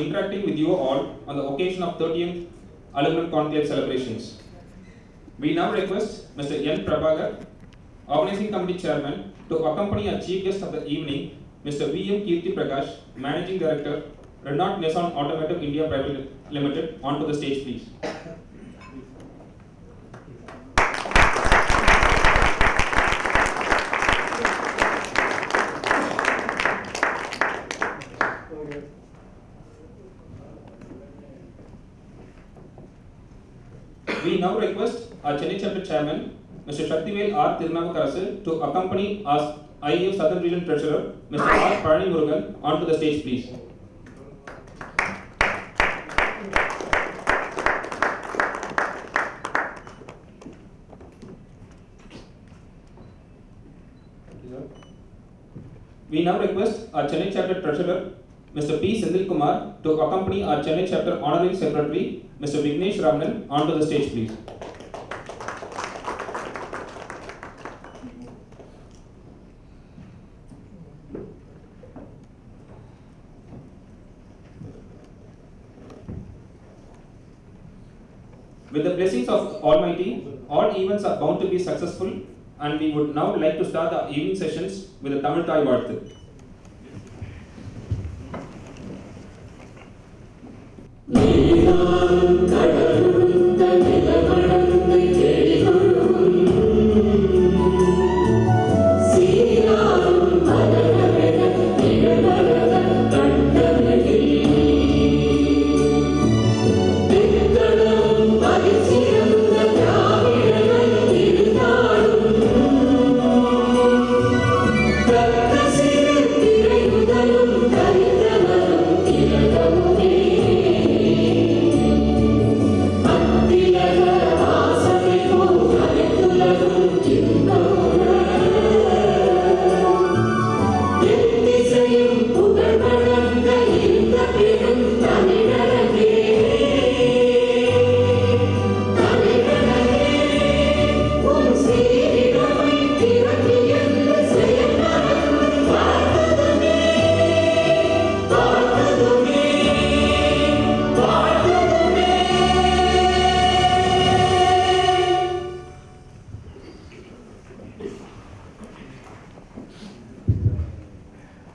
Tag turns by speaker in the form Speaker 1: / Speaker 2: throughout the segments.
Speaker 1: be interacting with you all on the occasion of 13th Aluminium Conclave celebrations. We now request Mr. N. Prabhakar, Organizing Committee Chairman, to accompany our chief guest of the evening, Mr. V. M. Keerthi Prakash, Managing Director, Renault Nissan Automotive India Private Limited, onto the stage, please. We now request our Chennai Chapter Chairman, Mr. Shaktivel R. Tirunavukarasu, to accompany our IIF Southern Region Treasurer, Mr. R. Parani Murugan, onto the stage, please. We now request our Chennai Chapter Treasurer, Mr. P. Sendil Kumar, to accompany our Chennai Chapter Honorary Secretary, Mr. Vignesh Ramanan, onto the stage, please. With the blessings of Almighty, all events are bound to be successful, and we would now like to start the evening sessions with the Tamil Thai Varthu.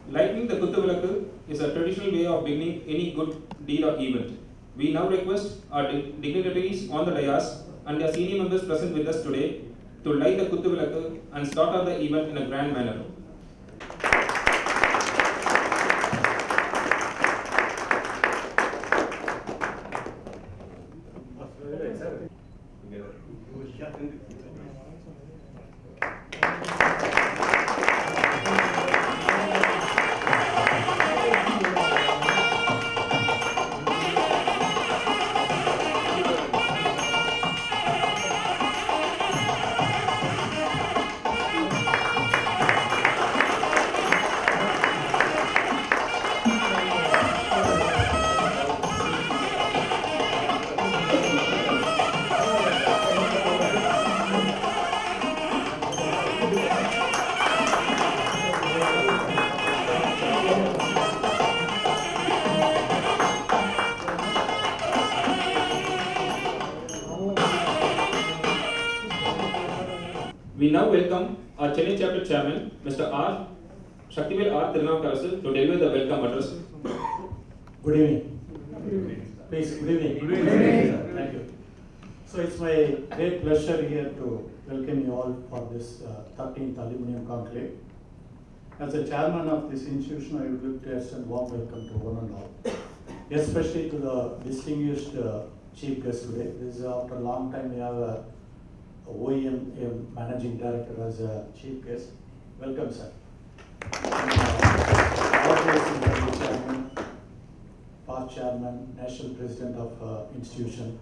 Speaker 1: Lighting the Kuthuvilakku is a traditional way of beginning any good deed or event. We now request our dignitaries on the dais and their senior members present with us today to light the Kuthuvilakku and start off the event in a grand manner. We now welcome our Chennai Chapter Chairman, Mr. R. Shaktivel R. Tirunavukarasu, to deliver the welcome address.
Speaker 2: Good evening. Please, good evening. Good evening. Thank you. So it's my great pleasure here to welcome you all for this 13th Aluminium Conclave. As the chairman of this institution, I would like to extend warm welcome to one and all, especially to the distinguished chief guest today. This is after a long time we have a OEM managing director as a chief guest. Welcome, sir. Chairman, past chairman, national president of institution,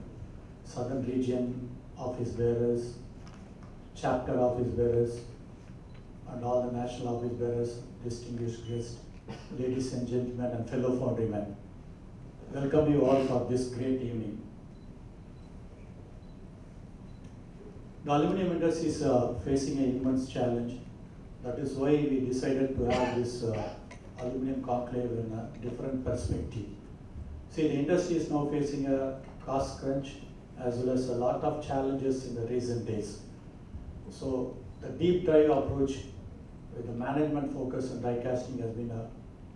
Speaker 2: Southern Region office bearers, chapter office bearers, and all the national office bearers, distinguished guests, ladies and gentlemen, and fellow Foundrymen. Welcome you all for this great evening. The aluminium industry is facing an immense challenge. That is why we decided to have this aluminium conclave in a different perspective. See, the industry is now facing a cost crunch as well as a lot of challenges in the recent days. So the deep dive approach with the management focus on die casting has been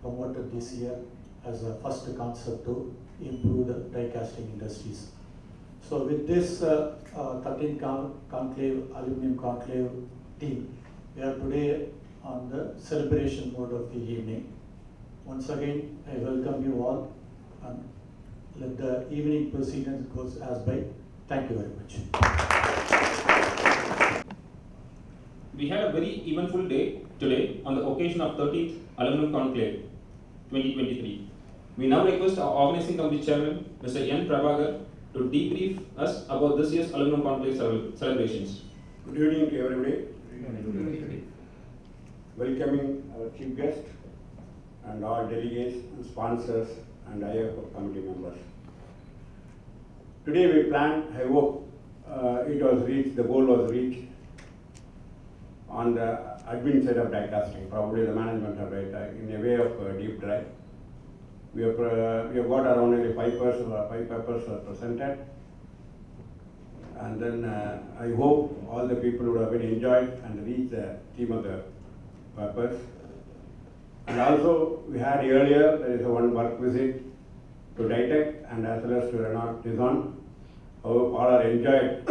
Speaker 2: promoted this year as a first concept to improve the die casting industries. So with this 13th Aluminium Conclave team, we are today on the celebration mode of the evening. Once again, I welcome you all and let the evening proceedings goes as by. Thank you very much.
Speaker 1: We had a very eventful day today on the occasion of 13th Aluminium Conclave 2023. We now request our organizing committee chairman, Mr. N. Prabhakar, to debrief us about this year's Aluminium Conclave celebrations.
Speaker 3: Good evening to everybody. Welcoming our chief guest and all delegates, and sponsors and IIF committee members. Today we planned, I hope it was reached, the goal was reached on the admin side of die casting, probably the management of it, in a way of deep dive. We have got around nearly 5 papers presented, and then I hope all the people would have been enjoyed and reached the theme of the papers. And also we had earlier, there is one work visit to Ditech and as well as to Renault Nissan. However, all are enjoyed.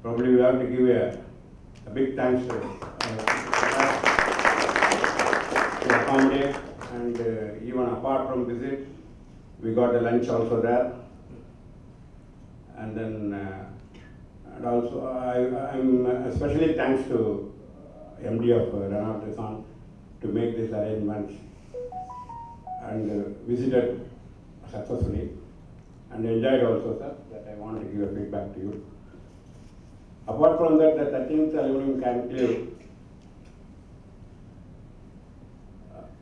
Speaker 3: Probably we have to give a big thanks to accommodate, and even apart from visit, we got a lunch also there. And then, and also I'm especially thanks to MD of Renault Nissan to make these arrangements, and visited successfully and enjoyed also, sir, that I want to give a feedback to you. Apart from that, the 13th Aluminium Conclave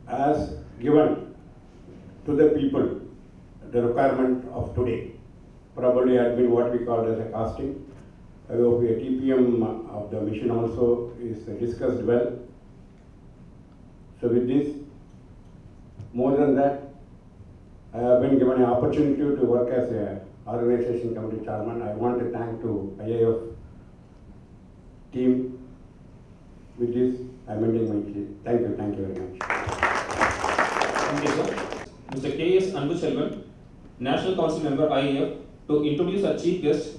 Speaker 3: has given to the people the requirement of today. Probably had been what we call as a casting. I hope a TPM of the machine also is discussed well. So with this, more than that, I have been given an opportunity to work as a organization committee chairman. I want to thank to IIF team. With this, I am ending my speech. Thank you very much.
Speaker 1: Thank you, sir. Mr. K.S. Anbuchelvan, National Council Member IIF, to introduce our chief guest,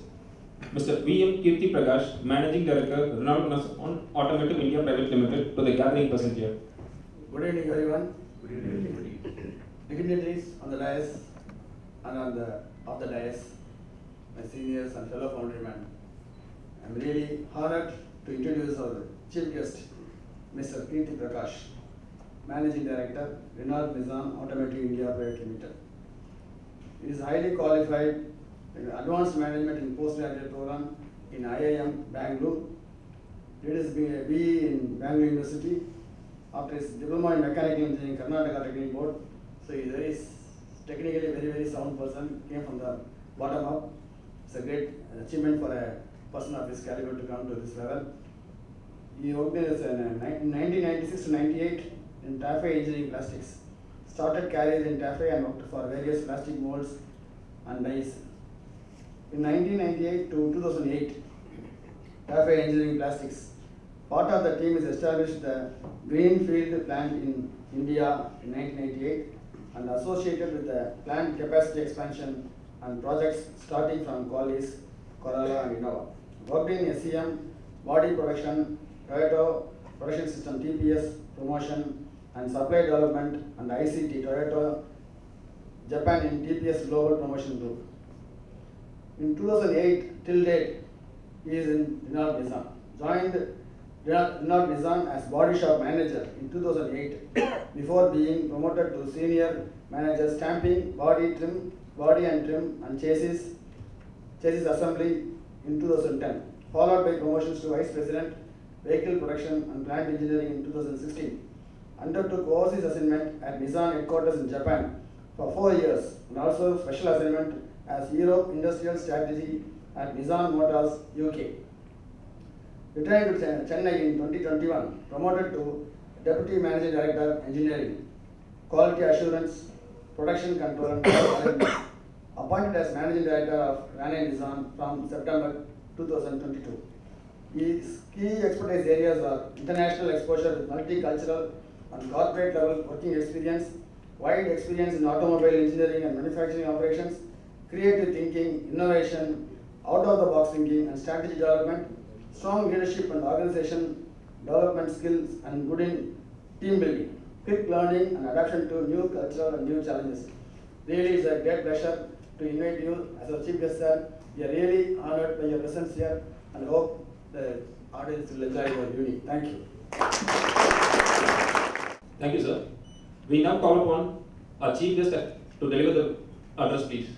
Speaker 1: Mr. V.M. Keerthi Prakash, Managing Director, Renault Automotive India Private Limited, to the gathering present here.
Speaker 4: Good evening, everyone. Good evening. Dignitaries on the dais and off the dais, my seniors and fellow Foundrymen. I am really honored to introduce our chief guest, Mr. Keerthi Prakash, Managing Director, Renault Nissan Automotive India Private Limited. He is highly qualified in advanced management in postgraduate program in IIM Bangalore. Did his BE in Bangalore University. After his diploma in mechanical engineering, Karnataka Technical Board. So he is technically very sound person. Came from the bottom up. It's a great achievement for a person of his caliber to come to this level. He worked in 1996 to 98 in TAFE Engineering Plastics. Started career in TAFE and worked for various plastic molds and dies. In 1998 to 2008, TAFE Engineering Plastics. Part of the team is established the Greenfield plant in India in 1998 and associated with the plant capacity expansion and projects starting from Qualis, Corolla and Innova. Worked in SEM, body production, Toyota production system TPS, promotion and supply development and ICT, Toyota, Japan in TPS Global Promotion Group. In 2008 till date, he is in Renault Nissan. Joined Renault Nissan as body shop manager in 2008 before being promoted to senior manager stamping, body and trim and chassis assembly in 2010, followed by promotions to vice president, vehicle production and plant engineering in 2016. Undertook overseas assignment at Nissan headquarters in Japan for 4 years and also special assignment as Europe Industrial Strategy at Nissan Motors UK. Returned to Chennai in 2021, promoted to Deputy Managing Director Engineering, Quality Assurance production control and quality, appointed as Managing Director of Renault Nissan from September 2022. His key expertise areas are international exposure with multicultural and corporate level working experience, wide experience in automobile engineering and manufacturing operations, creative thinking, innovation, out-of-the-box thinking and strategy development, strong leadership and organization development skills, and good in team building, quick learning and adaptation to new cultural and new challenges. Really, it's a great pleasure to invite you as our chief guest, sir. We are really honored by your presence here and hope the audience will enjoy your uni. Thank you.
Speaker 1: Thank you, sir. We now call upon our chief guest to deliver the address, please.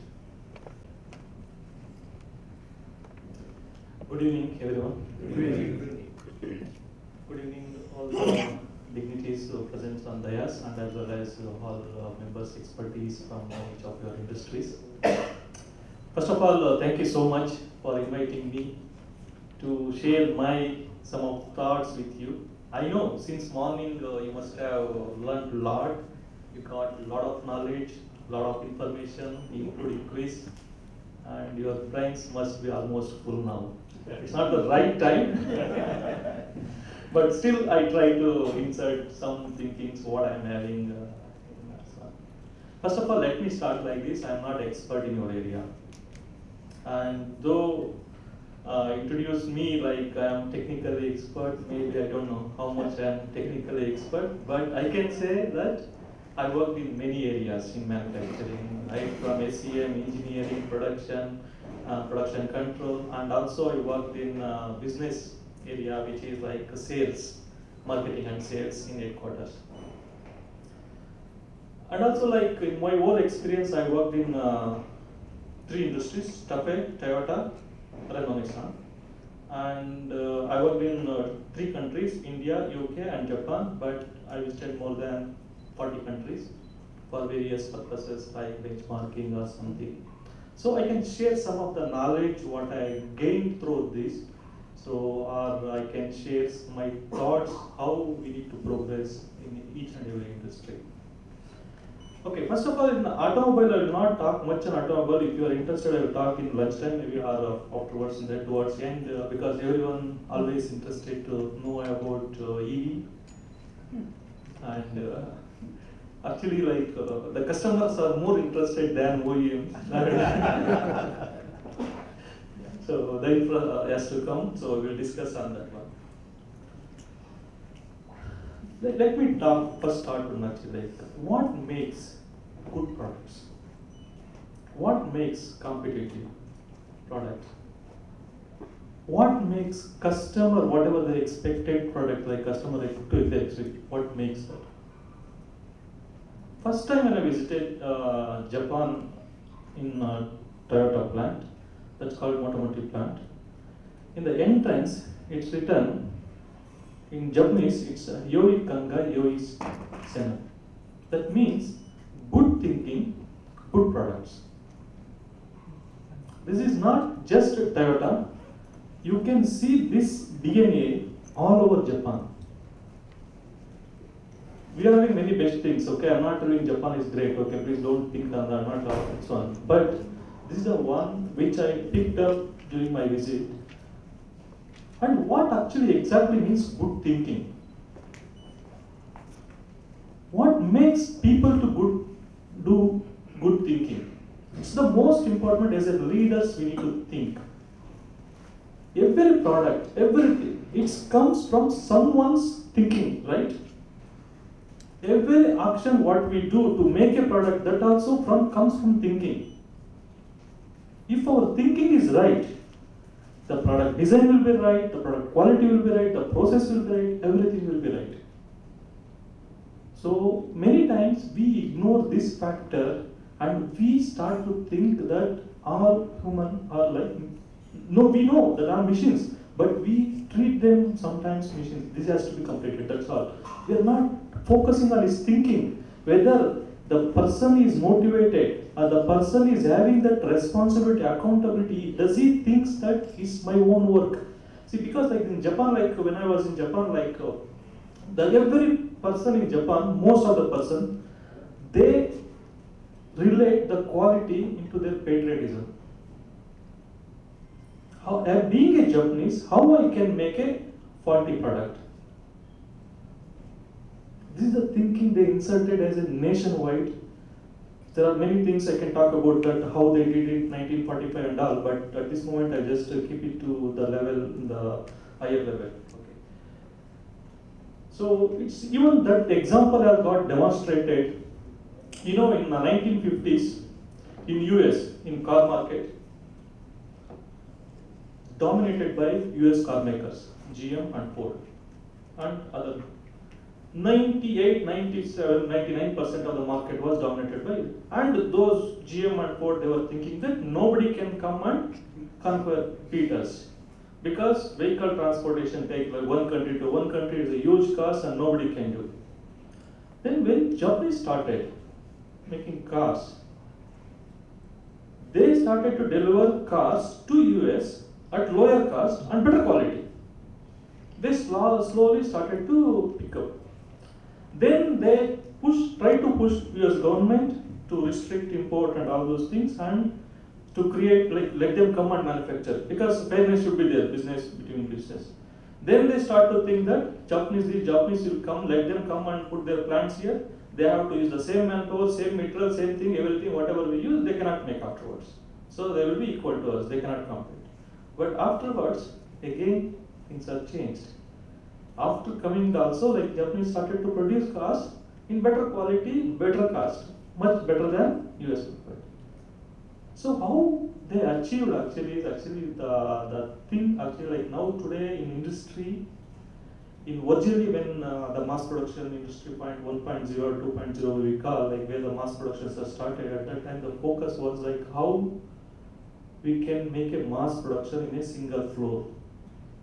Speaker 5: Good evening, everyone. Good evening. Good evening, all the dignitaries present on dais and as well as all members' expertise from each of your industries. First of all, thank you so much for inviting me to share some of thoughts with you. I know since morning you must have learned a lot. You got a lot of knowledge, a lot of information, including quiz, and your brains must be almost full now. It's not the right time, but still I try to insert some thinkings what I'm having in that one. First of all, let me start like this. I'm not expert in your area, and though introduce me like I am technically expert, maybe I don't know how much I am technically expert, but I can say that I worked in many areas in manufacturing, right from SEM, engineering, production control, and also I worked in business area, which is like sales, marketing and sales in headquarters. And also like in my whole experience, I worked in 3 industries, Toyota, Renault, Nissan. And I worked in 3 countries, India, UK and Japan, but I visited more than 40 countries for various purposes like benchmarking or something. So I can share some of the knowledge what I gained through this. So or I can share my thoughts how we need to progress in each and every industry. Okay, first of all, in automobile, I will not talk much on automobile. If you are interested, I will talk in lunchtime, maybe or afterwards, in that towards the end, because everyone always interested to know about EV. And actually, like the customers are more interested than OEMs. So the infra has to come. So we will discuss on that one. Let me first start with like what makes good products? What makes competitive product? What makes customer whatever the expected product like customer to expect? What makes that? First time when I visited Japan in Toyota plant, that's called Automotive plant. In the entrance, it's written in Japanese, it's Yoi Kanga Yoi Sena. That means good thinking, good products. This is not just Toyota. You can see this DNA all over Japan. We are having many best things, okay? I'm not telling Japan is great, okay? Please don't think that I'm not talking this one. But this is the one which I picked up during my visit. And what actually exactly means good thinking? What makes people to do good thinking? It's the most important. As a leaders, we need to think. Every product, everything, it comes from someone's thinking, right? Every action what we do to make a product, that also comes from thinking. If our thinking is right, the product design will be right, the product quality will be right, the process will be right, everything will be right. So many times we ignore this factor and we start to think that all human are like, no, we know that are machines, but we treat them sometimes machines. This has to be completed, that's all. We are not focusing on his thinking, whether the person is motivated or the person is having that responsibility, accountability. Does he think that it's my own work? See, because like in Japan, like when I was in Japan, like every person in Japan, most of the person, they relate the quality into their patriotism. How, being a Japanese, how I can make a faulty product? This is the thinking they inserted as a nationwide. There are many things I can talk about that, how they did it 1945 and all, but at this moment I just keep it to the level, the higher level. Okay. So it's even that example has got demonstrated. You know, in the 1950s, in US, in car market, dominated by US car makers, GM and Ford, and other. 98, 97, 99% of the market was dominated by it. And those GM and Ford, they were thinking that nobody can come and conquer, beat us. Because vehicle transportation takes like one country to one country is a huge cost and nobody can do. Then when Japanese started making cars, they started to deliver cars to US at lower cost and better quality. They slowly started to pick up. Then they try to push US government to restrict import and all those things and to create, like, let them come and manufacture, because fairness should be there, business between business. Then they start to think that these Japanese will come, let them come and put their plants here. They have to use the same manpower, same material, same thing, everything, whatever we use, they cannot make afterwards. So they will be equal to us, they cannot compete. But afterwards, again, things are changed. After coming also, like, Japanese started to produce cars in better quality, better cost, much better than US people. So how they achieved actually is actually the thing actually, like, now today in industry, in originally when the mass production industry 1.0 or 2.0 we call, like, where the mass productions are started, at that time the focus was like how we can make a mass production in a single floor.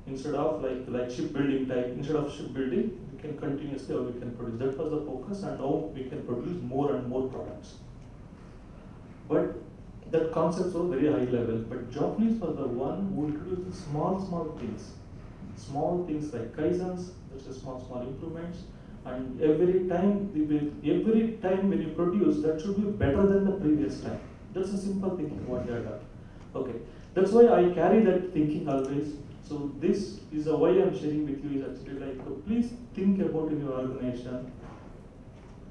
Speaker 5: Instead of like shipbuilding type, instead of shipbuilding, we can continuously, or we can produce. That was the focus, and now we can produce more and more products. But that concepts were very high level. But Japanese were the one who introduced small things like kaizens, that's a small improvements, and every time when you produce, that should be better than the previous time. That's a simple thinking what they have done. Okay, that's why I carry that thinking always. So this is why I'm sharing with you is actually like, please think about in your organization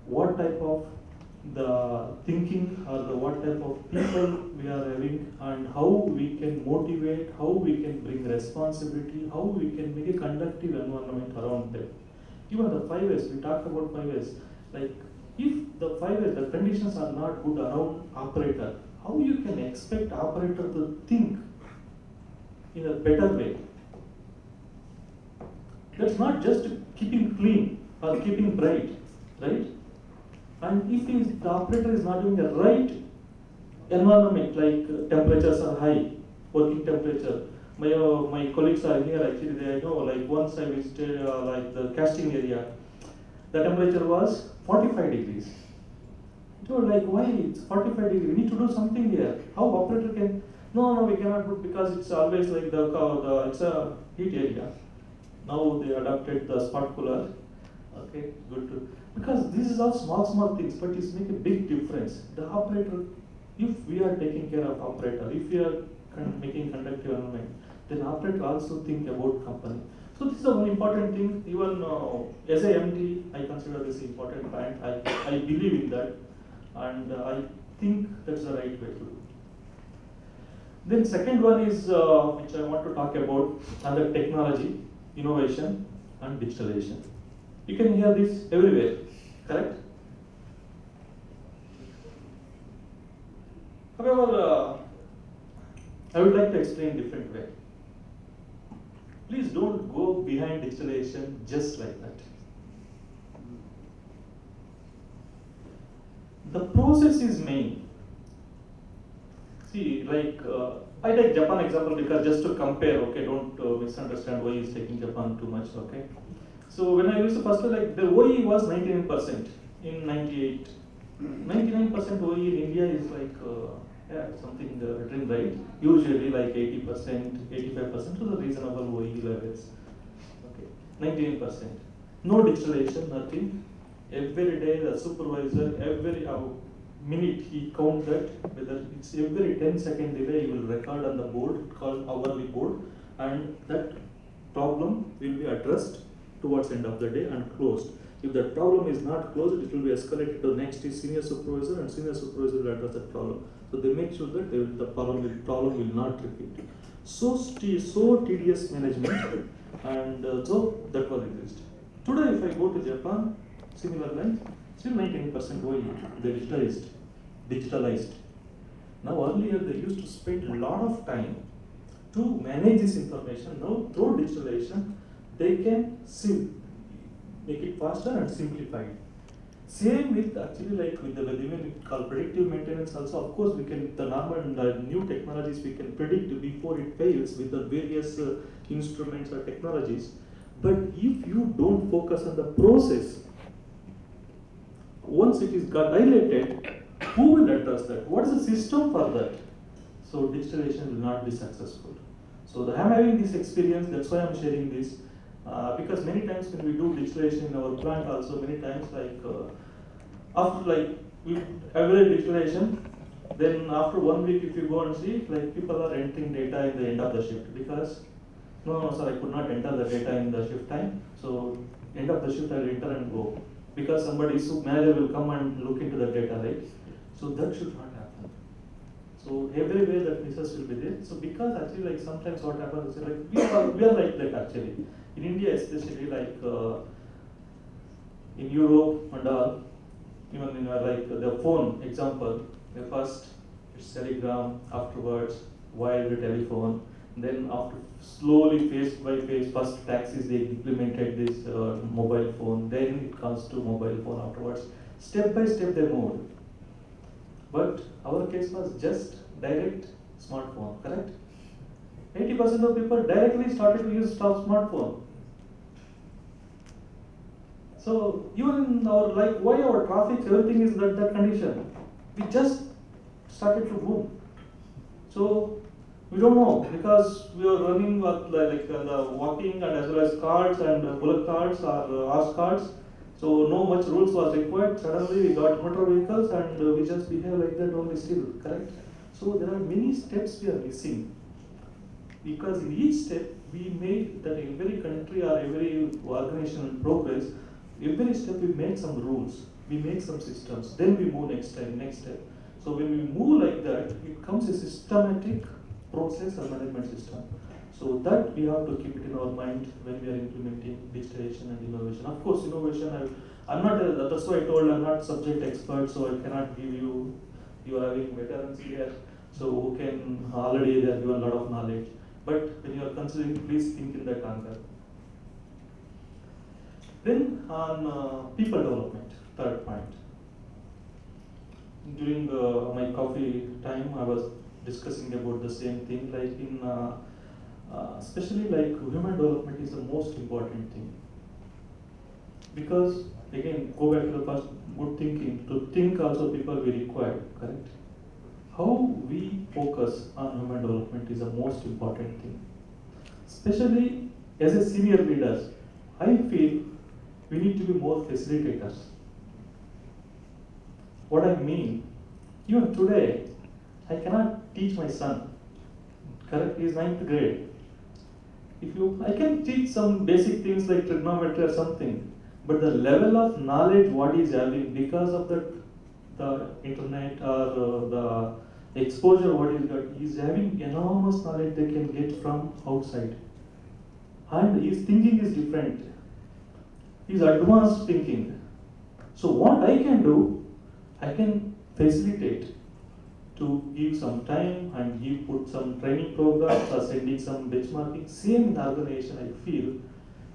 Speaker 5: what type of the thinking or what type of people we are having, and how we can motivate, how we can bring responsibility, how we can make a conductive environment around them. Even the 5S, we talk about 5S, like, if the 5S, the conditions are not good around operator, how you can expect operator to think in a better way? That's not just keeping clean or keeping bright, right? And if the operator is not doing the right environment, like temperatures are high, working temperature. My colleagues are here actually, they know, like, once I visited like the casting area, the temperature was 45 degrees. So like, why it's 45 degrees? We need to do something here. How operator can? No, we cannot do, because it's always like it's a heat area. Now they adopted the spot cooler. Okay, good to, because this is all small things, but it's make a big difference. The operator, if we are taking care of operator, if we are making conductive environment, then operator also think about company. So this is one important thing. Even as a MD, I consider this important point. I believe in that, and I think that's the right way to do. Then second one is which I want to talk about under technology, innovation, and digitalization. You can hear this everywhere, correct? However, I would like to explain in a different way. Please don't go behind digitalization just like that. The process is main. See, like, I take Japan example because just to compare, okay, don't misunderstand why he's taking Japan too much, okay? So when I used to first, like, the OE was 99% in 98. 99% OE in India is like, something written right. Usually like 80%, 85% to the reasonable OE levels. Okay, 99%. No digitalization, nothing. Every day the supervisor, minute he count that, whether it's every 10-second delay, he will record on the board called hourly board, and that problem will be addressed towards end of the day and closed. If that problem is not closed, it will be escalated to next is senior supervisor, and senior supervisor will address that problem. So they make sure that the problem will not repeat. So tedious management, and so that was exist. Today, if I go to Japan, similar lines, still 98% OE, they digitalized. Now earlier they used to spend a lot of time to manage this information. Now through digitalization, they can make it faster and simplify it. Same with actually like with the even called predictive maintenance also. Of course, we can the normal and new technologies we can predict before it fails with the various instruments or technologies. But if you don't focus on the process, once it is got highlighted, who will address that? What is the system for that? So digitalization will not be successful. So I am having this experience. That's why I am sharing this. Because many times when we do digitalization in our plant also, many times like after like we every digitalization, then after 1 week if you go and see, like people are entering data in the end of the shift because no sir, I could not enter the data in the shift time, so end of the shift I will enter and go because somebody manager will come and look into the data, right? So that should not happen. So every way that misses will be there. So because actually like sometimes what happens is like we are like that actually. In India especially, like in Europe and all, even in like the phone example, the first it's telegram, afterwards wired telephone, then after slowly phase by phase, first taxis they implemented this mobile phone, then it comes to mobile phone afterwards. Step by step they moved. But our case was just direct smartphone, correct? 80% of people directly started to use smartphone. So even in our life, why our traffic, everything is that condition. We just started to boom. So we don't know because we are running with like the walking and as well as carts and bullock carts or horse carts. So no much rules was required. Suddenly we got motor vehicles and we just behave like that only still, correct? So there are many steps we are missing. Because in each step we made that every country or every organization progress, every step we make some rules, we make some systems, then we move next step. So when we move like that, it becomes a systematic process or management system. So that we have to keep it in our mind when we are implementing digitalization and innovation. Of course, innovation, I'm not, that's why I told I'm not subject expert, so I cannot give you are having veterans here, so who can already they have given a lot of knowledge. But when you are considering, please think in that angle. Then on people development, third point. During my coffee time, I was discussing about the same thing, like in, especially like human development is the most important thing. Because again, go back to the first, good thinking, to think also people will require, correct? How we focus on human development is the most important thing. Especially as a senior leaders, I feel we need to be more facilitators. What I mean, even today, I cannot teach my son, correct? He is 9th grade. I can teach some basic things like trigonometry or something, but the level of knowledge what he is having because of the internet or the exposure what he's got, he's having enormous knowledge they can get from outside. And his thinking is different. He's advanced thinking. So what I can do, I can facilitate to give some time and put some training programs or sending some benchmarking. Same in organization, I feel,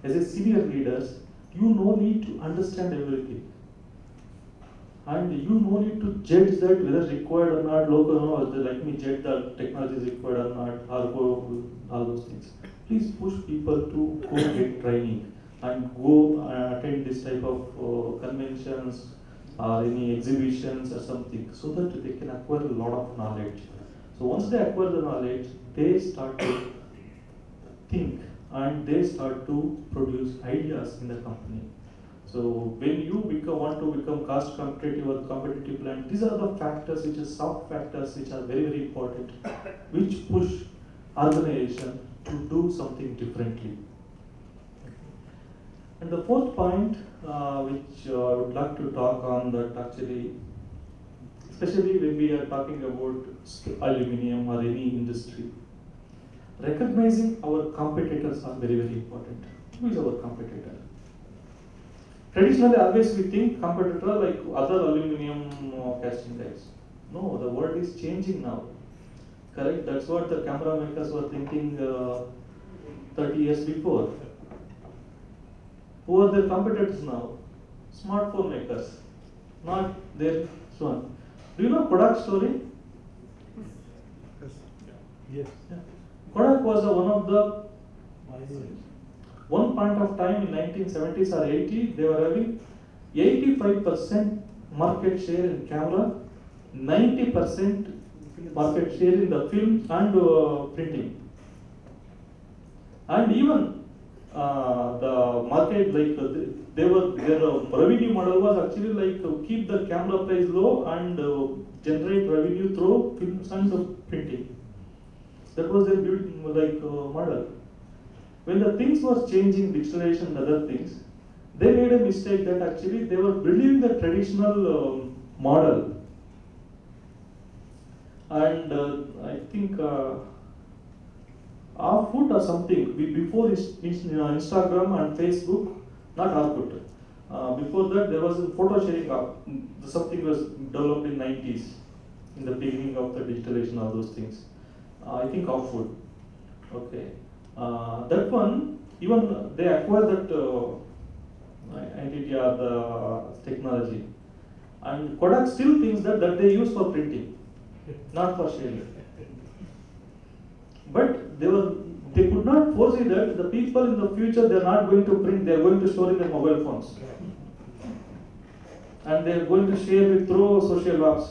Speaker 5: as a senior leaders, you no need to understand everything. And you no need to judge that whether required or not, local or not, like me judge that technology is required or not, or go all those things. Please push people to go get training and go attend this type of conventions or any exhibitions or something, so that they can acquire a lot of knowledge. So once they acquire the knowledge, they start to think and they start to produce ideas in the company. So when you want to become cost competitive or competitive plant, these are the factors which are soft factors which are very, very important, which push organization to do something differently. And the fourth point, which I would like to talk on, that actually, especially when we are talking about aluminium or any industry, recognizing our competitors are very, very important. Who is our competitor? Traditionally, always we think competitor like other aluminium casting guys. No, the world is changing now. Correct? That's what the camera makers were thinking 30 years before. Who are their competitors now? Smartphone makers, not their son. Do you know Kodak's story?
Speaker 2: Yes.
Speaker 5: Yeah. Kodak was one of the one point of time in 1970s or 80, they were having 85% market share in camera, 90% market share in the film and printing. And even the market, like their revenue model was actually like to keep the camera price low and generate revenue through films and printing. That was their model. When the things was changing, digitalization and other things, they made a mistake that actually they were believing the traditional model. And I think Orkut or something, before Instagram and Facebook, not Orkut. Before that, there was a photo sharing app. Something was developed in 90s, in the beginning of the digitalization, all those things. I think Orkut. Okay. That one, even they acquired that entity or the technology. And Kodak still thinks that they use for printing, not for sharing. But they could not foresee that the people in the future, they are not going to print, they are going to store in their mobile phones. And they are going to share it through social apps.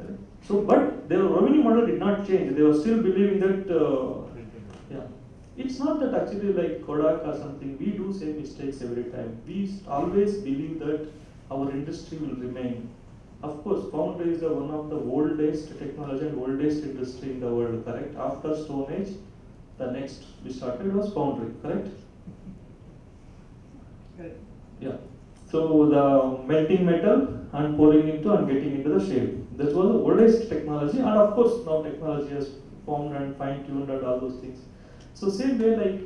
Speaker 5: Okay. So, but their revenue model did not change. They were still believing that, it's not that actually like Kodak or something, we do same mistakes every time. We always believe that our industry will remain. Of course, foundry is one of the oldest technology and oldest industry in the world, correct? After Stone Age, the next we started was foundry, correct?
Speaker 4: Correct.
Speaker 5: Yeah. So the melting metal and pouring into and getting into the shape. That was the oldest technology, and of course now technology has formed and fine-tuned and all those things. So same way like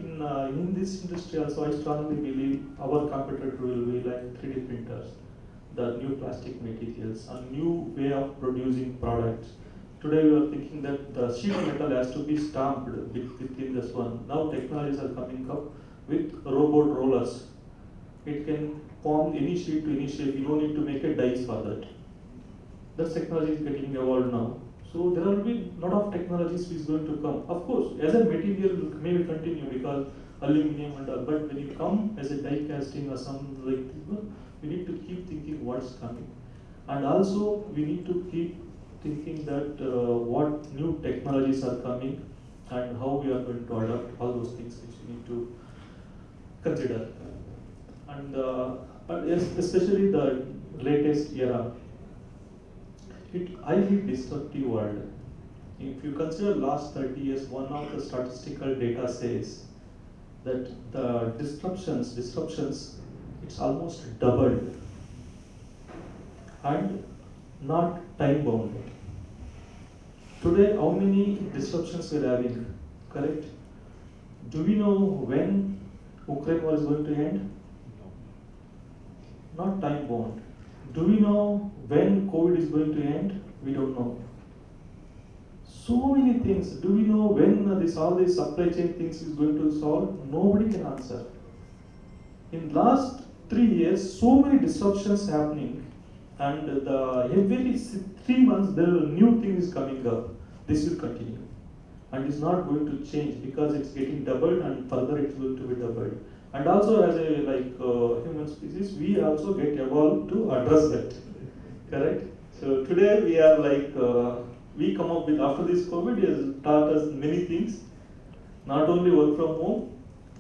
Speaker 5: in this industry also, I strongly believe our competitor will be like 3D printers, the new plastic materials, a new way of producing products. Today we are thinking that the sheet metal has to be stamped within this one. Now technologies are coming up with robot rollers. It can form any sheet to any shape. You don't need to make a dice for that. That technology is getting evolved now. So there will be a lot of technologies which is going to come. Of course, as a material may continue because aluminum and all, but when you come as a die casting or something like this, we need to keep thinking what's coming. And also we need to keep thinking that what new technologies are coming and how we are going to adapt, all those things which we need to consider. And especially the latest era, it highly disruptive world. If you consider last 30 years, one of the statistical data says that the disruptions, it's almost doubled and not time bound. Today, how many disruptions we're having, correct? Do we know when Ukraine war is going to end? Not time bound. Do we know when COVID is going to end? We don't know. So many things. Do we know when all these supply chain things is going to solve? Nobody can answer. In last 3 years, so many disruptions happening, and every 3 months there are new things coming up. This will continue, and it's not going to change because it's getting doubled, and further it's going to be doubled. And also as a human species, we also get evolved to address that, correct? So today we are we come up with, after this COVID has taught us many things, not only work from home,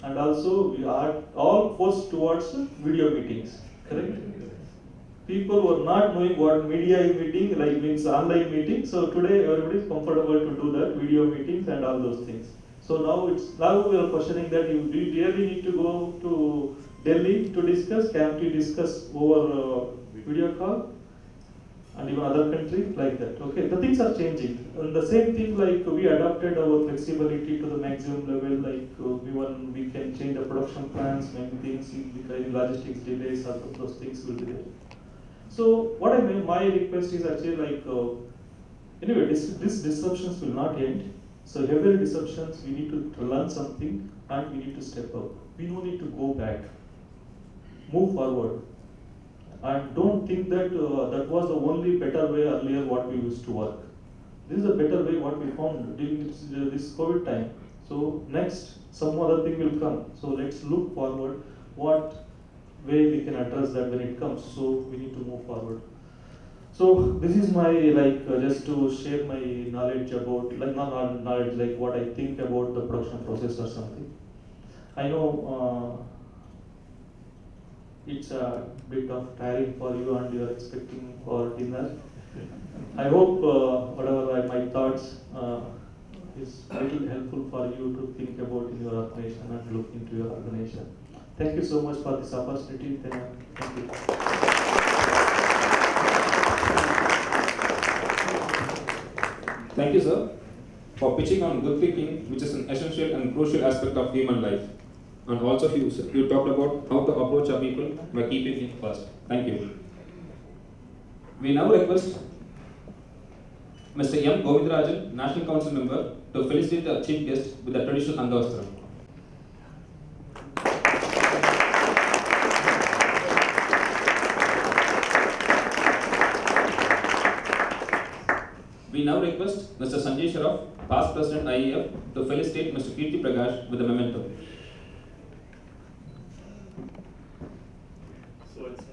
Speaker 5: and also we are all forced towards video meetings, correct? People were not knowing what media meeting like means online meeting. So today everybody is comfortable to do that video meetings and all those things. So now we are questioning that do you really need to go to Delhi to discuss? Can't we discuss over video call? And even other countries like that. Okay, the things are changing. And the same thing like we adapted our flexibility to the maximum level. Like we can change the production plans, many things in logistics delays, all of those things will be there. So what I mean, my request is actually like anyway, these disruptions will not end. So every disruptions we need to learn something and we need to step up. We don't need to go back. Move forward. And don't think that that was the only better way earlier what we used to work. This is a better way what we found during this COVID time. So next, some other thing will come. So let's look forward what way we can address that when it comes. So we need to move forward. So this is my just to share my knowledge about not knowledge like what I think about the production process or something. I know it's a bit of tiring for you and you are expecting for dinner. I hope whatever my thoughts is a little helpful for you to think about in your organization and look into your organization. Thank you so much for this opportunity. Thank you.
Speaker 1: Thank you, sir, for pitching on good thinking, which is an essential and crucial aspect of human life. And also you talked about how to approach our people by keeping it first. Thank you. We now request Mr. M. Govindarajan, National Council member, to felicitate the chief guest with the traditional Angavastram. We now request Mr. Sanjay Sharaf, past President IIF, to felicitate Mr. Keerthi Prakash with a memento.
Speaker 5: So it's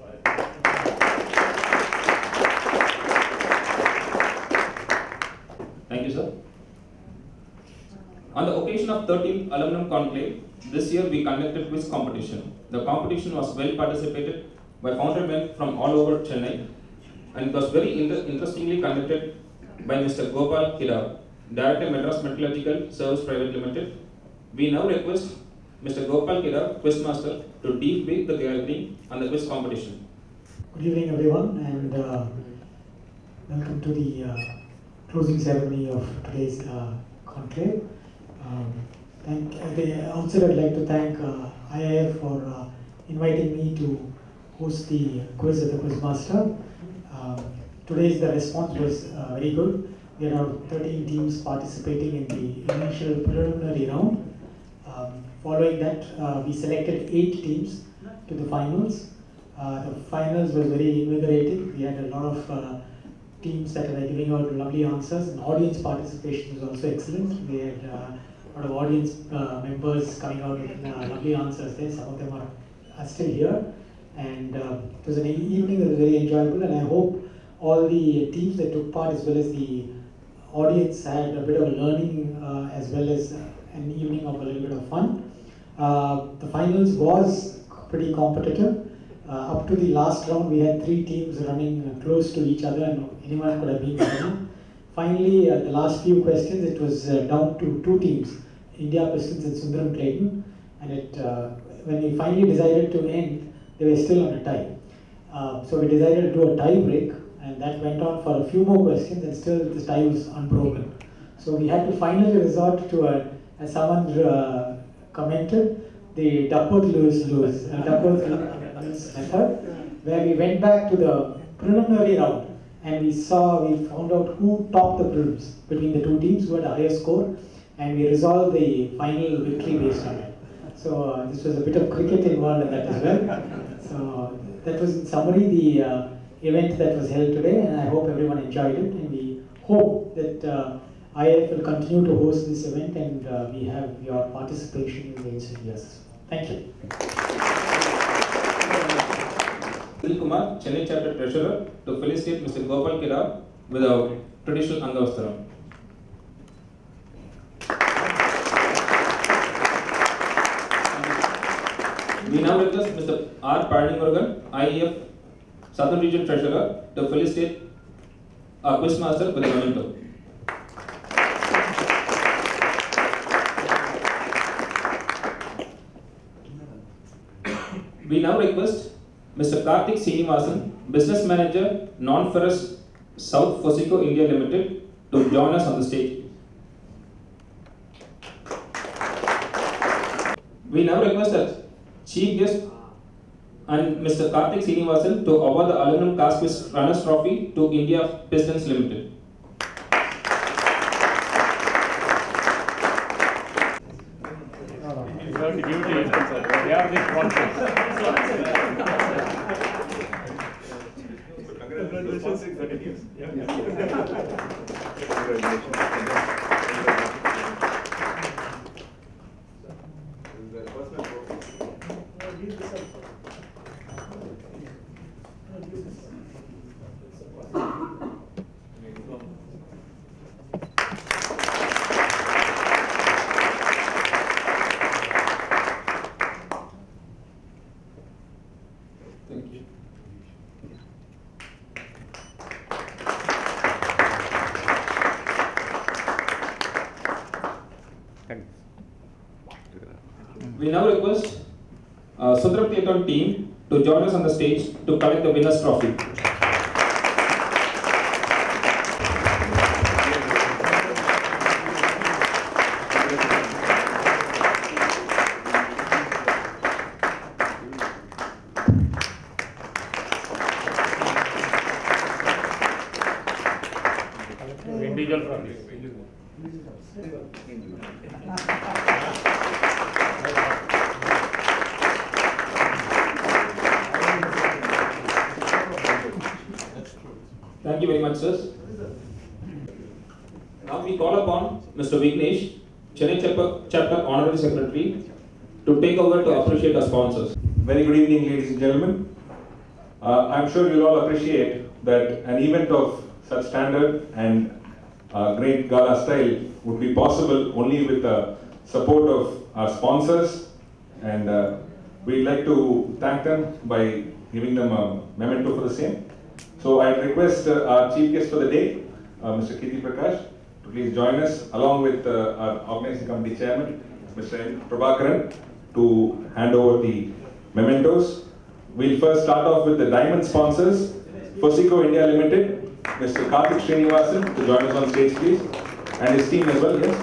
Speaker 1: Thank you, sir. On the occasion of 13th Aluminium Conclave, this year we conducted quiz competition. The competition was well participated by Foundrymen from all over Chennai, and it was very interestingly conducted by Mr. Gopal Kidar, Director Madras Metallurgical Service Private Limited. We now request Mr. Gopal Kidar, Quizmaster, to debrief the gathering and the quiz competition.
Speaker 6: Good evening, everyone, and welcome to the closing ceremony of today's conclave. At the outset, I'd like to thank IIF for inviting me to host the quiz at the Quizmaster. Today's the response was very good. There are 13 teams participating in the initial preliminary round. Following that, we selected 8 teams to the finals. The finals was very invigorating. We had a lot of teams that were giving out lovely answers, and audience participation was also excellent. We had a lot of audience members coming out with lovely answers there. Some of them are still here. And it was an evening that was very enjoyable, and I hope all the teams that took part as well as the audience had a bit of learning as well as an evening of a little bit of fun. The finals was pretty competitive. Up to the last round, we had 3 teams running close to each other, and anyone could have been winning. Finally, the last few questions, it was down to 2 teams, India Pistons and Sundaram Clayton. And when we finally decided to end, they were still on a tie. So we decided to do a tie break, and that went on for a few more questions, and still the tie was unbroken. So we had to finally resort to as someone commented, the Duckworth Lewis method, where we went back to the preliminary round and we found out who topped the prelims between the 2 teams who had a higher score, and we resolved the final victory based on it. So this was a bit of cricket involved in that as well. So that was in summary the event that was held today, and I hope everyone enjoyed it, and we hope that IIF will continue to host this event, and we have your participation in the ensuing years. Thank you.
Speaker 1: Sunil Kumar, Chennai Chapter Treasurer, to felicitate Mr. Gopal Kidar with a traditional Angavastram. We now request Mr. R. Palanimurugan, IIF Southern Region Treasurer, to felicitate our Quizmaster with a memento. We now request Mr. Karthik Srinivasan, Business Manager, Non-Ferrous South Foseco India Limited, to join us on the stage. We now request our Chief Guest and Mr. Karthik Srinivasan to award the Aluminum Cast Quiz Runners Trophy to India Pistons Limited.
Speaker 7: They are the sponsors. Congratulations.
Speaker 1: Thank you. We now request Sundram Theatre team to join us on the stage to collect the winner's trophy.
Speaker 7: Individual trophies.
Speaker 1: Thank you very much, sirs. Now we call upon Mr. Vignesh, Chennai Chapter Honorary Secretary, to take over to appreciate our sponsors.
Speaker 8: Very good evening, ladies and gentlemen. I'm sure you'll all appreciate that an event of such standard and great gala style would be possible only with the support of our sponsors, and we'd like to thank them by giving them a memento for the same. So I request our chief guest for the day, Mr. Keerthi Prakash, to please join us along with our organizing committee chairman, Mr. N. Prabhakaran, to hand over the mementos. We'll first start off with the diamond sponsors, Foseco India Limited, Mr. Karthik Srinivasan, to join us on stage, please, and his team as well, yes.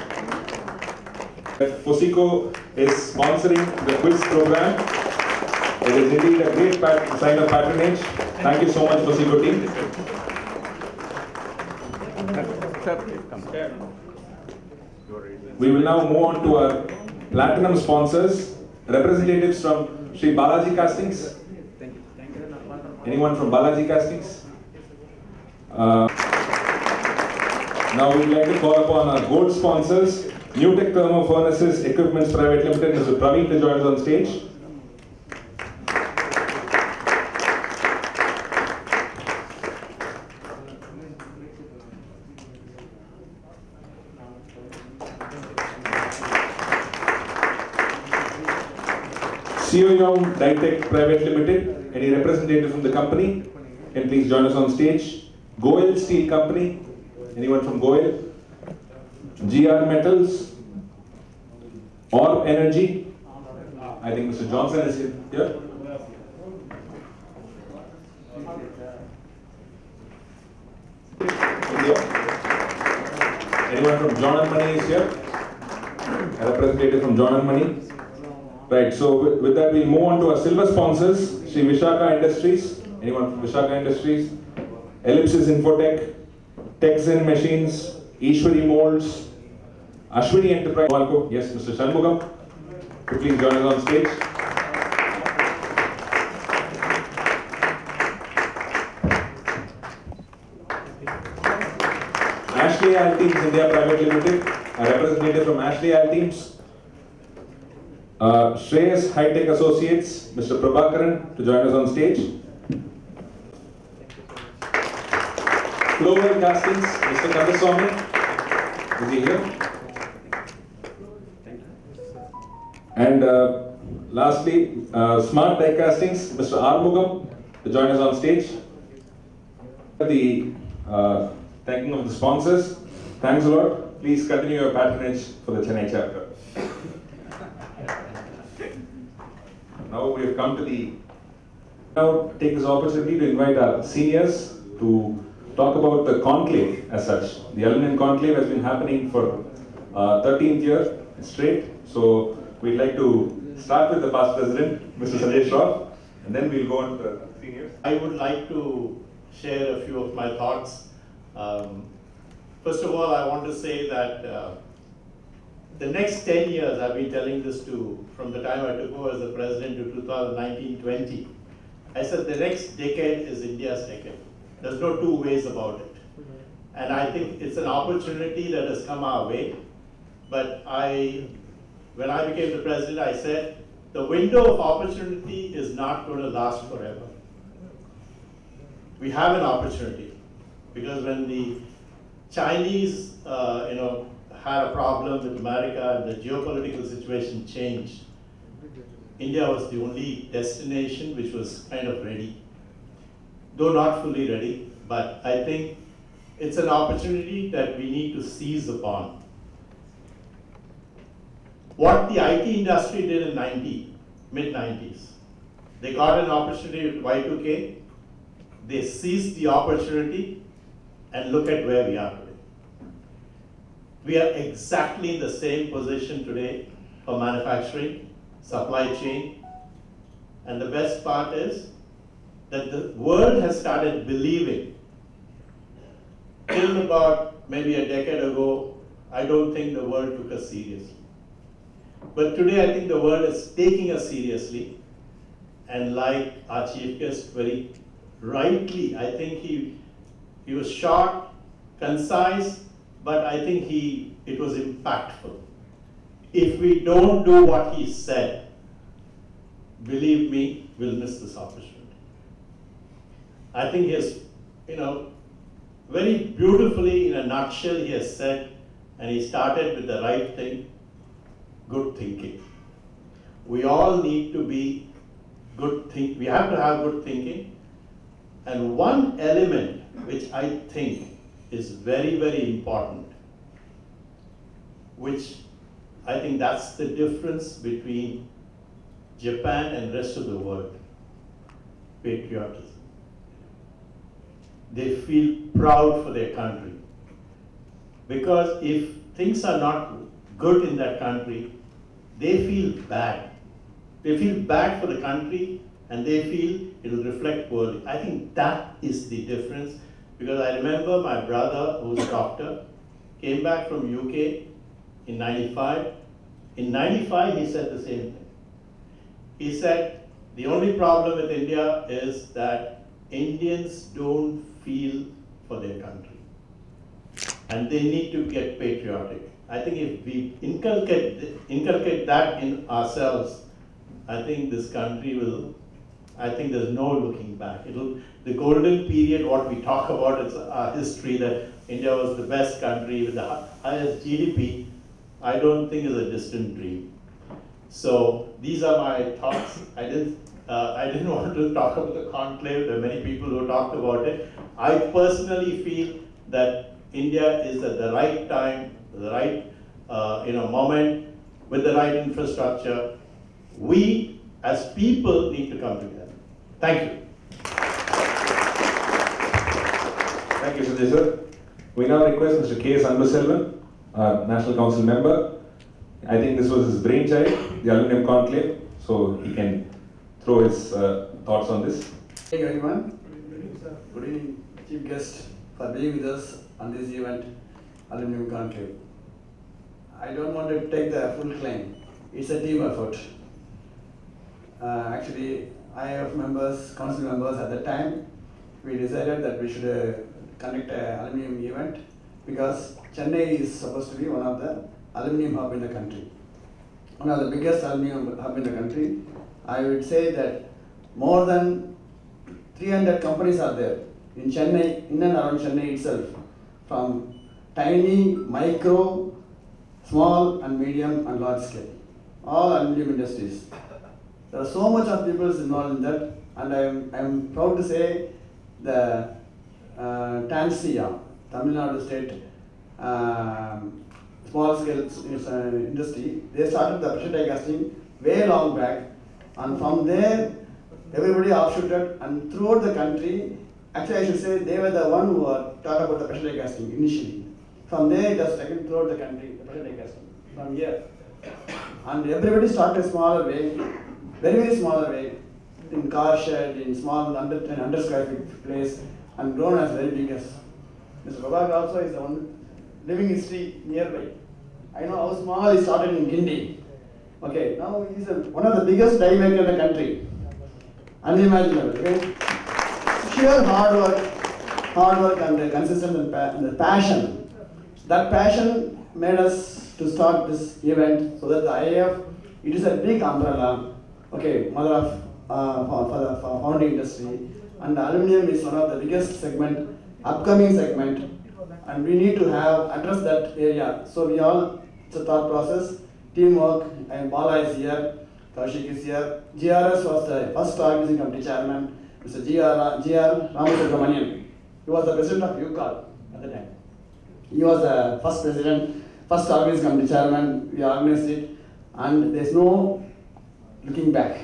Speaker 8: Foseco is sponsoring the quiz program. It is indeed a great sign of patronage. Thank you so much, Foseco team. We will now move on to our platinum sponsors, representatives from Sri Balaji Castings. Anyone from Balaji Castings? Now we would like to call upon our gold sponsors, New Tech Thermo Furnaces Equipments Private Limited, Mr. Praveen, to join us on stage. CEO Young Ditech Private Limited, any representative from the company can please join us on stage. Goel Steel Company, anyone from Goel? GR Metals, Orb Energy, I think Mr. Johnson is here. Anyone from John and Money is here? A representative from John and Money. Right, so with that we'll move on to our silver sponsors, Sri Vishaka Industries. Anyone from Vishaka Industries? Ellipsis Infotech, Texan Machines, Ishwari Molds, Ashwini Enterprise. Yes, Mr. Shanmugam, to please join us on stage. Ashley Alteams India Private Limited, a representative from Ashley Alteams. Shreyas High Tech Associates, Mr. Prabhakaran, to join us on stage. Clover Castings, Mr. Kandaswamy, is he here? And lastly, Smart Die Castings, Mr. Armugam, to join us on stage. The thanking of the sponsors. Thanks a lot. Please continue your patronage for the Chennai chapter. Now we have come to now take this opportunity to invite our seniors to talk about the conclave as such. The Aluminium Conclave has been happening for 13th year straight. So we'd like to start with the past president, Mr. Sandesh Rao, and then we'll go on to the seniors.
Speaker 2: I would like to share a few of my thoughts. First of all, I want to say that the next 10 years, I've been telling this from the time I took over as the president to 2019-20. I said the next decade is India's decade. There's no two ways about it. And I think it's an opportunity that has come our way. But when I became the president, I said, the window of opportunity is not going to last forever. We have an opportunity, because when the Chinese, had a problem with America and the geopolitical situation changed, India was the only destination which was kind of ready, though not fully ready. But I think it's an opportunity that we need to seize upon. What the IT industry did in mid-90s, they got an opportunity with Y2K, they seized the opportunity, and look at where we are today. We are exactly in the same position today for manufacturing, supply chain, and the best part is that the world has started believing. Till about maybe a decade ago, I don't think the world took us seriously. But today I think the world is taking us seriously, and like our chief guest very rightly, I think he was short, concise, but I think it was impactful. If we don't do what he said, believe me, we'll miss this opportunity. I think he has, very beautifully, in a nutshell, he has said, and he started with the right thing, good thinking. We all need to be we have to have good thinking. And one element which I think is very, very important, which I think that's the difference between Japan and rest of the world, patriotism. They feel proud for their country. Because if things are not good in that country, they feel bad. They feel bad for the country, and they feel it will reflect poorly. I think that is the difference, because I remember my brother, who's a doctor, came back from UK in 95. In 95, he said the same thing. He said, the only problem with India is that Indians don't feel for their country, and they need to get patriotic. I think if we inculcate that in ourselves, I think this country will, I think there's no looking back. The golden period, what we talk about, is our history, that India was the best country with the highest GDP, I don't think is a distant dream. So these are my thoughts. I didn't want to talk about the conclave. There are many people who talked about it. I personally feel that India is at the right time, the right moment, with the right infrastructure. We as people need to come together. Thank you.
Speaker 8: Thank you, Sanjay sir. We now request Mr. K. Anbaselvan, our National Council member. I think this was his brainchild, the Aluminium Conclave, so he can throw his thoughts on this.
Speaker 4: Thank you everyone. Good evening, chief guest, for being with us on this event, Aluminium Conclave. I don't want to take the full claim. It's a team effort. Actually, IIF members, council members at the time, we decided that we should conduct an aluminium event, because Chennai is supposed to be one of the aluminium hub in the country. One of the biggest aluminium hub in the country. I would say that more than 300 companies are there in Chennai, in and around Chennai itself, from tiny, micro, small and medium and large scale, all aluminium industries. There are so much of people involved in that, and I'm proud to say the TANSIA, Tamil Nadu State small scale industry, they started the pressure die casting way long back, and from there everybody offshooted, and throughout the country, actually I should say they were the one who taught about the pressure die casting initially. From there it has taken throughout the country, the pressure die casting, from here. And everybody started a smaller way, very, very smaller way, in car shed, in small under square feet place, and grown as very big as. Mr. Prakash also is the one living history nearby. I know how small he started in Guindy. Okay, now he is one of the biggest die maker in the country. Unimaginable, okay? Sheer hard work and the consistency and the passion. That passion made us to start this event so that the IIF, it is a big umbrella, okay, mother of for the foundry industry, and the aluminium is one of the biggest segment, upcoming segment, and we need to address that area. So we all, it's a thought process, teamwork, and Bala is here, Kaushik is here. GRS was the first organizing committee chairman, Mr. GR Ramasubramanian. He was the president of UCAL at the time. He was the first president, first organizing committee chairman. We organized it, and there's no looking back.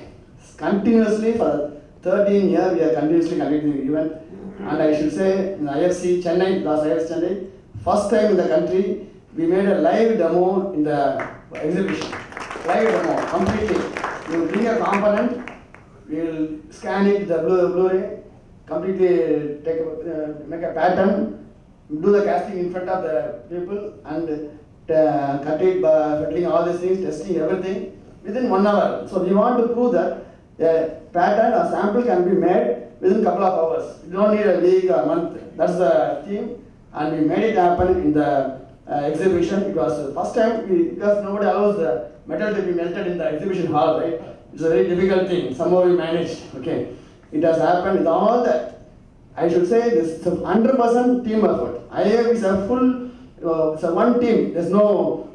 Speaker 4: Continuously for 13 years, we are continuously conducting the event. And I should say, in IFC Chennai, last IFC Chennai, first time in the country, we made a live demo in the exhibition. Live demo, completely. We will bring a component, we will scan it, the Blu-ray, completely make a pattern, do the casting in front of the people, and cut it by fettling all these things, testing everything within 1 hour. So we want to prove that a pattern or sample can be made within a couple of hours. You don't need a week or a month. That's the theme, and we made it happen in the exhibition. It was the first time because nobody allows the metal to be melted in the exhibition hall, right? It's a very difficult thing. Somehow we managed. Okay, it has happened with all that. I should say this is a 100% team effort. IIF is a full, it's a one team. There's no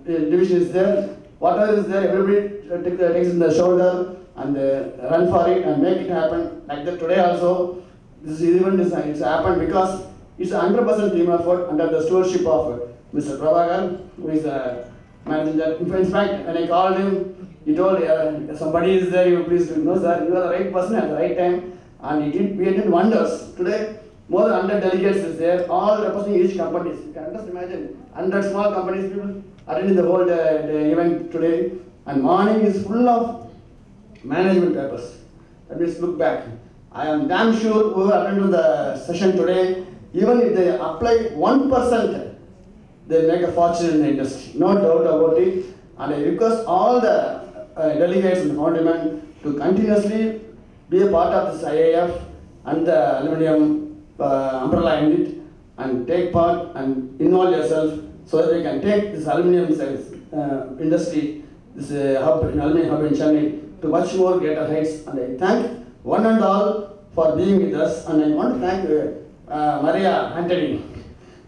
Speaker 4: division is there. Whatever is there, everybody takes in the shoulder and run for it and make it happen. Like that today also, this event is happened because it's a 100% team effort under the stewardship of Mr. Prabhakar, who is a manager. In fact, when I called him, he told somebody is there, you please do. No sir, you are the right person at the right time, and we did wonders. Today, more than 100 delegates is there, all representing each company. You can just imagine, 100 small companies, people attending the whole the event today, and morning is full of management papers. That means look back. I am damn sure whoever attended the session today, even if they apply 1%, they make a fortune in the industry. No doubt about it. And I request all the delegates and Foundrymen to continuously be a part of this IIF and the aluminium umbrella in it, and take part and involve yourself so that we can take this aluminium industry, this aluminium hub in Chennai, to much more greater heights. And I thank one and all for being with us, and I want to thank Maria Anthony,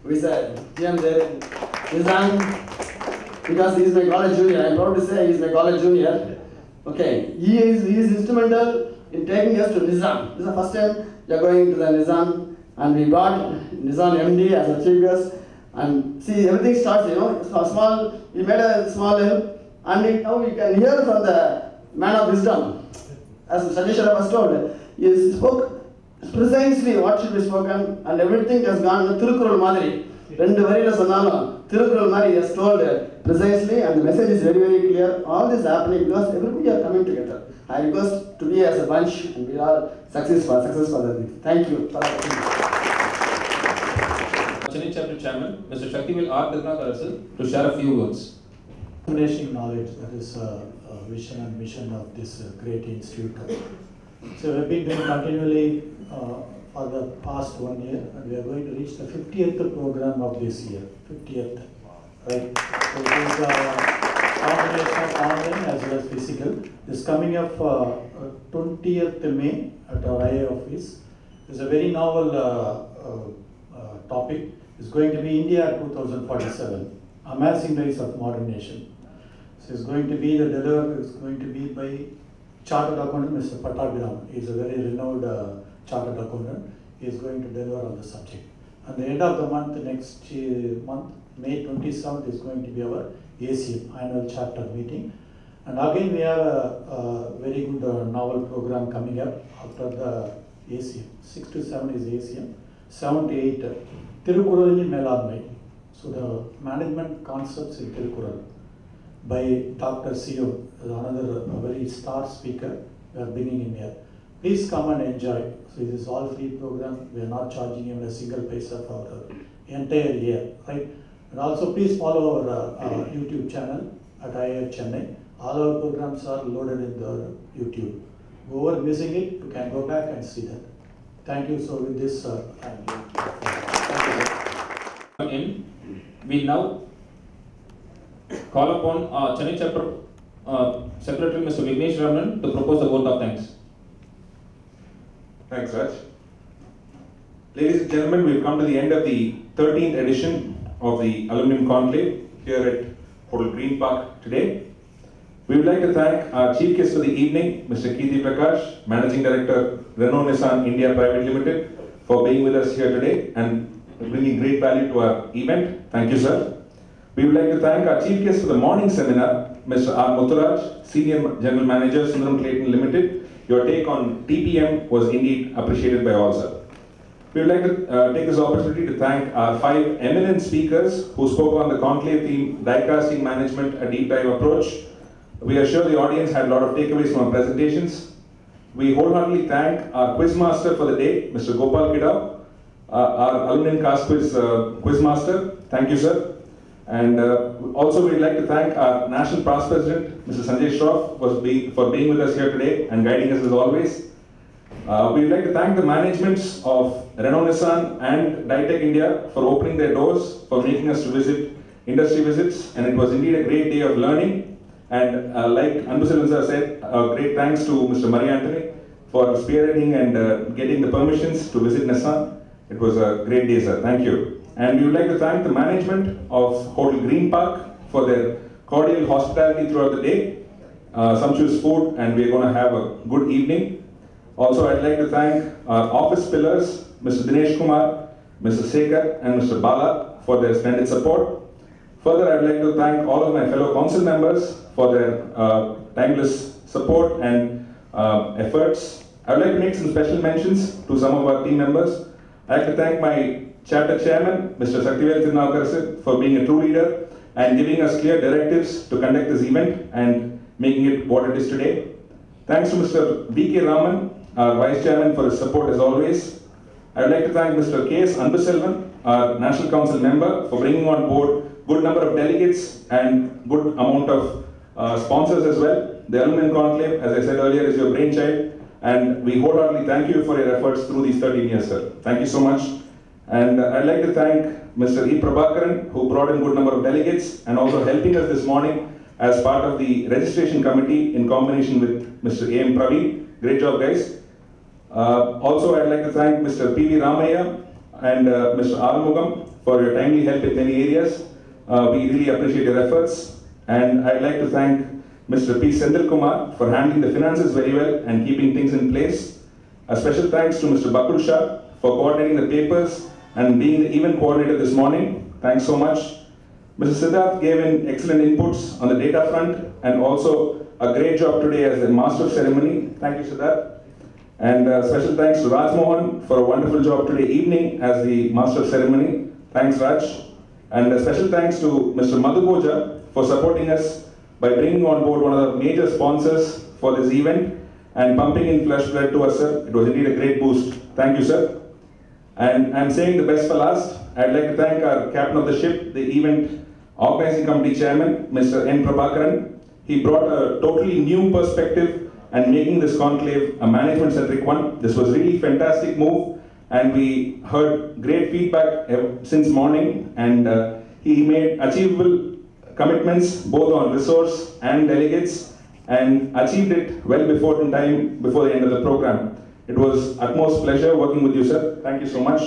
Speaker 4: who is a GM there, Nissan, because he is my college junior. I am proud to say he is my college junior. Okay, he is instrumental in taking us to Nissan. This is the first time we are going to the Nissan, and we brought Nissan MD as a chief guest. And see, everything starts, small. We made a small help, and now we can hear from the man of wisdom. As Sanjay Sharaf was told, he spoke precisely what should be spoken, and everything has gone Thirukkural Madri. Rendu varila sonnalum Thirukkural Madri has told precisely, and the message is very, very clear. All this happening because everybody are coming together. I request to be as a bunch, and we are success for the Thank you for the
Speaker 1: Chennai Chapter Chairman, Mr. Shaktivel R. Tirunakarasu, to share a few words.
Speaker 2: Dissemination knowledge, that is a vision and mission of this great institute. So we have been doing continually for the past 1 year, and we are going to reach the 50th program of this year. 50th, right? So it is a combination of online as well as physical. This coming up 20th May at our IA office is a very novel topic. Is going to be India 2047, amassing rise of modern nation. So it's going to be the deliver is going to be by Chartered Accountant Mr. Prakash. He is a very renowned Chartered Accountant. He is going to deliver on the subject. At the end of the month, next month, May 27th is going to be our ACM, Annual Chapter Meeting. And again, we have a very good novel program coming up after the ACM. 6 to 7 is ACM, 7 to 8, Tirukkuralli Melanmai. So the management concepts in Tirukkural by Dr. CEO, another very star speaker we are bringing in here. Please come and enjoy. So this is all free program. We are not charging even a single paisa for the entire year, right? And also please follow our YouTube channel at IIF Chennai. All our programs are loaded in the YouTube. Whoever missing it, you can go back and see that. Thank you. So with this, thank you.
Speaker 1: We now call upon Chennai Chapter Secretary Mr. Vignesh Ramanan to propose the vote of thanks.
Speaker 8: Thanks, Raj. Ladies and gentlemen, we've come to the end of the 13th edition of the Aluminium Conclave here at Hotel Green Park today. We would like to thank our chief guest for the evening, Mr. Keerthi Prakash, Managing Director, Renault Nissan India Private Limited, for being with us here today and bringing great value to our event. Thank you, sir. We would like to thank our chief guest for the morning seminar, Mr. R. Mutturaj, Senior General Manager, Sundaram Clayton Limited. Your take on TPM was indeed appreciated by all, sir. We would like to take this opportunity to thank our 5 eminent speakers who spoke on the conclave theme, Die-Casting Management, a Deep Dive Approach. We are sure the audience had a lot of takeaways from our presentations. We wholeheartedly thank our quiz master for the day, Mr. Gopal Kidao, our Aluminium Cast Quiz quiz master. Thank you, sir. And also we'd like to thank our National Past President, Mr. Sanjay Shroff, for being with us here today and guiding us as always. We'd like to thank the managements of Renault Nissan and Ditech India for opening their doors, for making us to visit industry visits, and it was indeed a great day of learning. And like Anbuselvan said, great thanks to Mr. Marie Anthony for spearheading and getting the permissions to visit Nissan. It was a great day, sir. Thank you. And we would like to thank the management of Hotel Green Park for their cordial hospitality throughout the day, sumptuous food, and we're going to have a good evening. Also, I'd like to thank our office pillars, Mr. Dinesh Kumar, Mr. Sekhar, and Mr. Bala for their splendid support. Further, I'd like to thank all of my fellow council members for their timeless support and efforts. I would like to make some special mentions to some of our team members. I'd like to thank my chapter chairman, Mr. Saktivel Tirunavakarasan, for being a true leader and giving us clear directives to conduct this event and making it what it is today. Thanks to Mr. B.K. Raman, our vice chairman, for his support as always. I would like to thank Mr. K.S. Anbuselvan, our national council member, for bringing on board good number of delegates and good amount of sponsors as well. The Aluminium Conclave, as I said earlier, is your brainchild, and we wholeheartedly thank you for your efforts through these 13 years, sir. Thank you so much. And I'd like to thank Mr. E. Prabhakaran, who brought in good number of delegates and also helping us this morning as part of the registration committee in combination with Mr. A. M. Praveen. Great job, guys. Also, I'd like to thank Mr. P. V. Ramaya and Mr. Armugam for your timely help in many areas. We really appreciate your efforts. And I'd like to thank Mr. P. Sendil Kumar for handling the finances very well and keeping things in place. A special thanks to Mr. Bakul Shah for coordinating the papers and being the event coordinator this morning. Thanks so much. Mr. Siddharth gave in excellent inputs on the data front and also a great job today as the master of ceremony. Thank you, Siddharth. And special thanks to Raj Mohan for a wonderful job today evening as the master of ceremony. Thanks, Raj. And a special thanks to Mr. Madhu Boja for supporting us by bringing on board one of the major sponsors for this event and pumping in flesh blood to us, sir. It was indeed a great boost. Thank you, sir. And I'm saying the best for last. I'd like to thank our captain of the ship, the event organizing committee chairman, Mr. N. Prabhakaran. He brought a totally new perspective and making this conclave a management-centric one. This was really fantastic move, and we heard great feedback since morning, and he made achievable commitments both on resource and delegates and achieved it well before the end of the program. It was utmost pleasure working with you, sir. Thank you so much.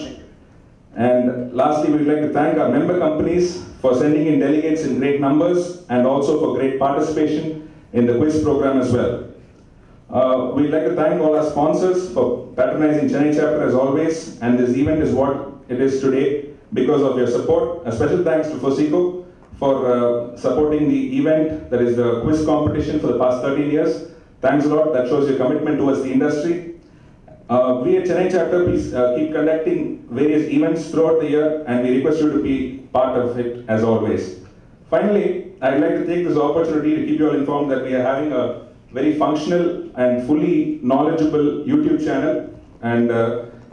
Speaker 8: And lastly, we would like to thank our member companies for sending in delegates in great numbers and also for great participation in the quiz program as well. We'd like to thank all our sponsors for patronizing Chennai chapter as always, and this event is what it is today because of your support. A special thanks to Fosico for supporting the event, that is the quiz competition, for the past 13 years. Thanks a lot, that shows your commitment towards the industry. We at Chennai chapter keep conducting various events throughout the year, and we request you to be part of it as always. Finally, I'd like to take this opportunity to keep you all informed that we are having a very functional and fully knowledgeable YouTube channel, and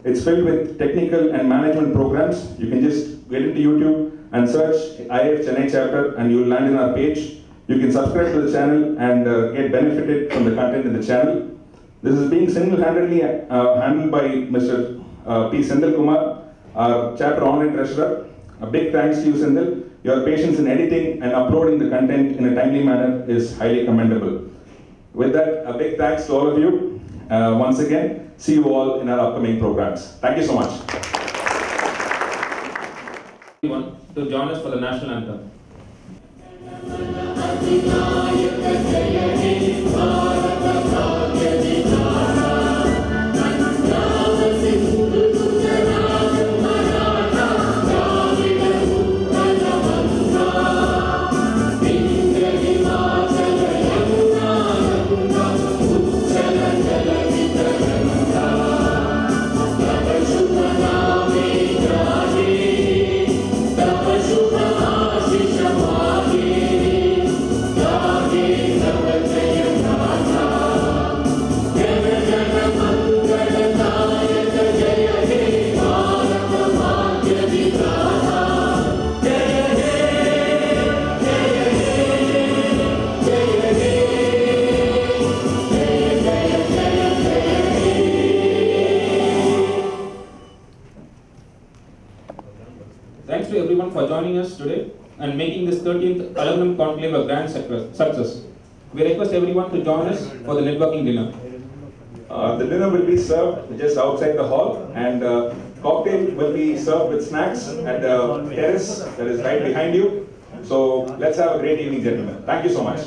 Speaker 8: it's filled with technical and management programs. You can just get into YouTube and search IIF Chennai chapter and you will land in our page. You can subscribe to the channel and get benefited from the content in the channel. This is being single-handedly handled by Mr. P. Sendil Kumar, our chapter online treasurer. A big thanks to you, Sendil. Your patience in editing and uploading the content in a timely manner is highly commendable. With that, a big thanks to all of you. Once again, see you all in our upcoming programs. Thank you so much.
Speaker 1: Everyone to join us for the national anthem. Thanks to everyone for joining us today and making this 13th Aluminium Conclave a grand success. We request everyone to join us for the networking dinner.
Speaker 8: The dinner will be served just outside the hall, and cocktail will be served with snacks at the terrace that is right behind you. So let's have a great evening, gentlemen. Thank you so much.